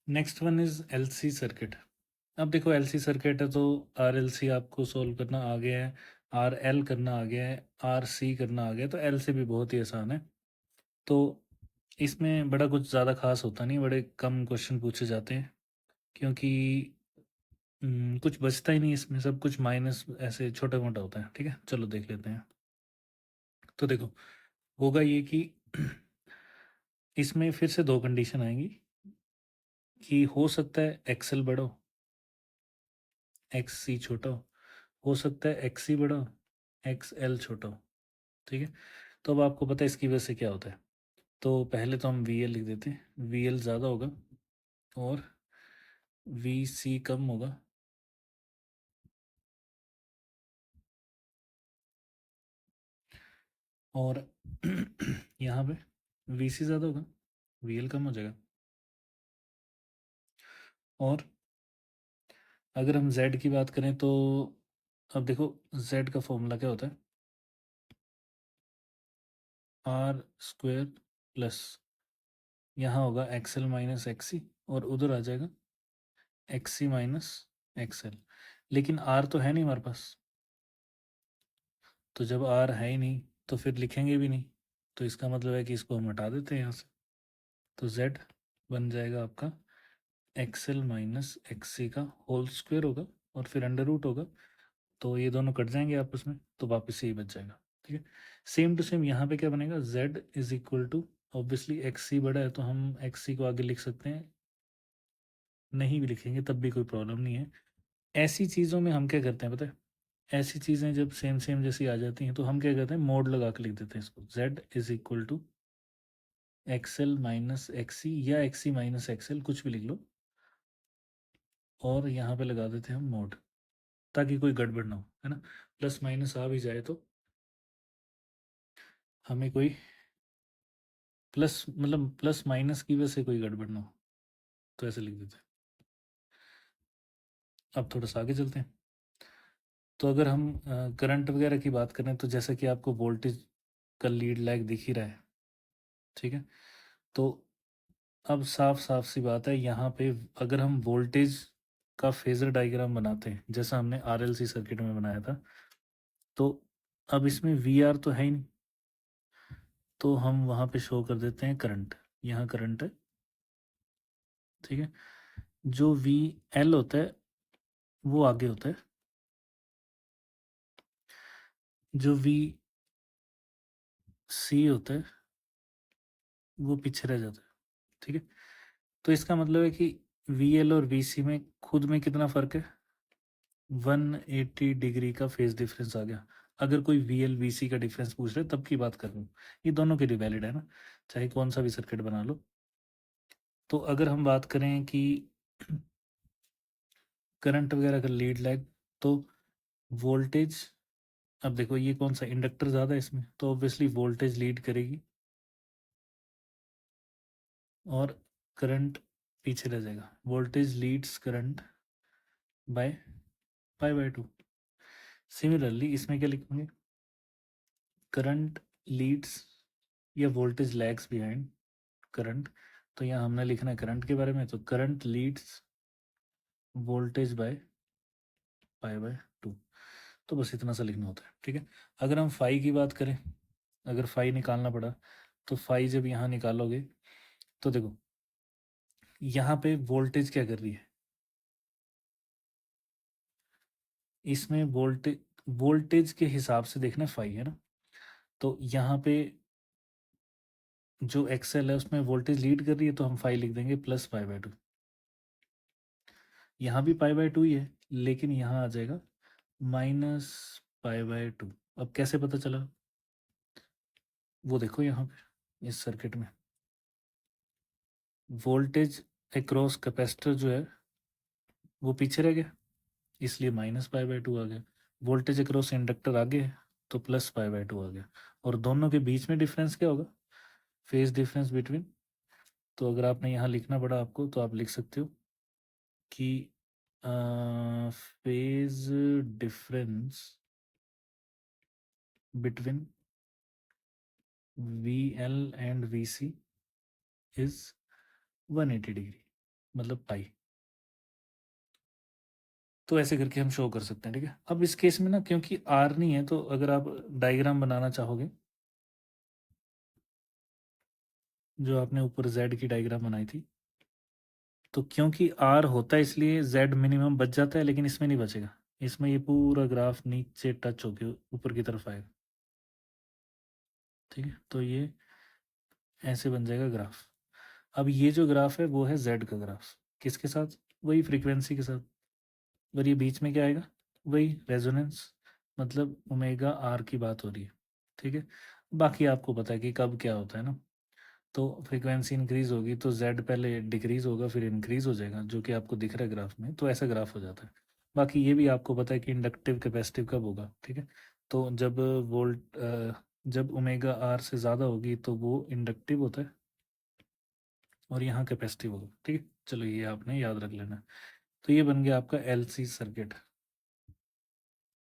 Next one is LC circuit. अब देखो LC circuit है तो आर एल सी आपको सोल्व करना आ गया है, आर एल करना आ गया है, आर सी करना आ गया है, तो एल से भी बहुत ही आसान है। तो इसमें बड़ा कुछ ज़्यादा खास होता नहीं, बड़े कम क्वेश्चन पूछे जाते हैं क्योंकि कुछ बचता ही नहीं इसमें, सब कुछ माइनस ऐसे छोटा मोटा होता है। ठीक है, चलो देख लेते हैं। तो देखो होगा ये कि इसमें फिर से दो कंडीशन आएंगी कि हो सकता है एक्सएल बड़ा हो, एक्स सी छोटा हो सकता है एक्स सी बड़ा हो, एक्स एल छोटा हो। ठीक है, तो अब आपको पता है इसकी वजह से क्या होता है। तो पहले तो हम वी एल लिख देते हैं, वी एल ज़्यादा होगा और वी सी कम होगा, और यहाँ पे वी सी ज़्यादा होगा, वी एल कम हो जाएगा। और अगर हम z की बात करें तो अब देखो z का फॉर्मूला क्या होता है, आर स्क्वेयर प्लस यहाँ होगा एक्सएल माइनस एक्सी और उधर आ जाएगा एक्सी माइनस एक्सएल। लेकिन आर तो है नहीं हमारे पास, तो जब आर है ही नहीं तो फिर लिखेंगे भी नहीं, तो इसका मतलब है कि इसको हम हटा देते हैं यहाँ से। तो z बन जाएगा आपका एक्सएल माइनस एक्सी का होल स्क्वेयर होगा और फिर अंडर रूट होगा, तो ये दोनों कट जाएंगे आपस में, तो वापस यही बच जाएगा। ठीक है, सेम टू सेम यहाँ पे क्या बनेगा, z is equal to, obviously x c बड़ा है तो हम एक्स सी को आगे लिख सकते हैं, नहीं भी लिखेंगे तब भी कोई प्रॉब्लम नहीं है। ऐसी चीज़ों में हम क्या करते हैं पता है, ऐसी चीज़ें जब सेम सेम जैसी आ जाती हैं तो हम क्या करते हैं, मोड लगा के लिख देते हैं इसको, z is equal to XL minus XC या एक्सी माइनस एक्सएल कुछ भी लिख लो, और यहाँ पे लगा देते हैं हम मोड, ताकि कोई गड़बड़ ना हो, है ना। प्लस माइनस आ भी जाए तो हमें कोई प्लस मतलब प्लस माइनस की वजह से कोई गड़बड़ ना हो, तो ऐसे लिख देते हैं। अब थोड़ा सा आगे चलते हैं। तो अगर हम करंट वगैरह की बात करें तो जैसा कि आपको वोल्टेज का लीड लैग दिख ही रहा है। ठीक है, तो अब साफ साफ सी बात है, यहाँ पे अगर हम वोल्टेज का फेजर डायग्राम बनाते हैं जैसा हमने आरएलसी सर्किट में बनाया था, तो अब इसमें वी आर तो है ही नहीं, तो हम वहाँ पे शो कर देते हैं करंट, यहाँ करंट है। ठीक है, जो वी एल होता है वो आगे होता है, जो वी सी होता है वो पीछे रह जाता है। ठीक है, तो इसका मतलब है कि वी एल और वी सी में खुद में कितना फ़र्क है, 180 डिग्री का फेज डिफरेंस आ गया। अगर कोई वी एल वी सी का डिफरेंस पूछ रहे तब की बात कर रहा हूँ, ये दोनों के लिए वैलिड है ना, चाहे कौन सा भी सर्किट बना लो। तो अगर हम बात करें कि करंट वगैरह का लीड लैग, तो वोल्टेज, अब देखो ये कौन सा इंडक्टर ज़्यादा है इसमें, तो ऑब्वियसली वोल्टेज लीड करेगी और करंट पीछे रह जाएगा, voltage leads current by pi by 2। Similarly इसमें क्या लिखेंगे, करंट लीड्स या वोल्टेज लैग्स बिहाइंड करंट, तो यहाँ हमने लिखना है करंट के बारे में, तो current Leeds voltage bye pi by 2। तो बस इतना सा लिखना होता है। ठीक है, अगर हम फाई की बात करें, अगर फाई निकालना पड़ा तो फाई जब यहाँ निकालोगे तो देखो यहाँ पे वोल्टेज क्या कर रही है, इसमें वोल्टेज वोल्टेज के हिसाब से देखना फाई है ना, तो यहाँ पे जो एक्सएल है उसमें वोल्टेज लीड कर रही है तो हम फाई लिख देंगे प्लस पाई बाय 2। यहाँ भी पाई बाय 2 ही है, लेकिन यहाँ आ जाएगा माइनस पाई बाय 2। अब कैसे पता चला, वो देखो यहाँ पे इस सर्किट में वोल्टेज अक्रॉस कैपेसिटर जो है वो पीछे रह गया, इसलिए माइनस पाई बाय 2 आ गया। वोल्टेज अक्रॉस इंडक्टर आगे है तो प्लस पाई बाय 2 आ गया। और दोनों के बीच में डिफरेंस क्या होगा, फेज डिफरेंस बिटवीन, तो अगर आपने यहाँ लिखना पड़ा आपको तो आप लिख सकते हो कि phase difference between V L and V C is 180 degree. मतलब पाई। तो ऐसे करके हम शो कर सकते हैं, ठीक है। अब इस केस में ना क्योंकि आर नहीं है, तो अगर आप डायग्राम बनाना चाहोगे, जो आपने ऊपर जेड की डायग्राम बनाई थी, तो क्योंकि आर होता है इसलिए जेड मिनिमम बच जाता है, लेकिन इसमें नहीं बचेगा। इसमें ये पूरा ग्राफ नीचे टच होके ऊपर की तरफ आएगा, ठीक है। तो ये ऐसे बन जाएगा ग्राफ। अब ये जो ग्राफ है वो है जेड का ग्राफ, किसके साथ? वही फ्रीक्वेंसी के साथ। और ये बीच में क्या आएगा? वही रेजोनेंस, मतलब ओमेगा आर की बात हो रही है, ठीक है। बाकी आपको पता है कि कब क्या होता है ना। तो फ्रीक्वेंसी इंक्रीज होगी तो जेड पहले डिक्रीज होगा फिर इंक्रीज हो जाएगा, जो कि आपको दिख रहा है ग्राफ में। तो ऐसा ग्राफ हो जाता है। बाकी ये भी आपको पता है कि इंडक्टिव कैपेसिटिव कब होगा, ठीक है। तो जब जब ओमेगा आर से ज़्यादा होगी तो वो इंडक्टिव होता है, और यहाँ कैपेसिटिव होगा, ठीक है। चलो ये आपने याद रख लेना। तो ये बन गया आपका एलसी सर्किट।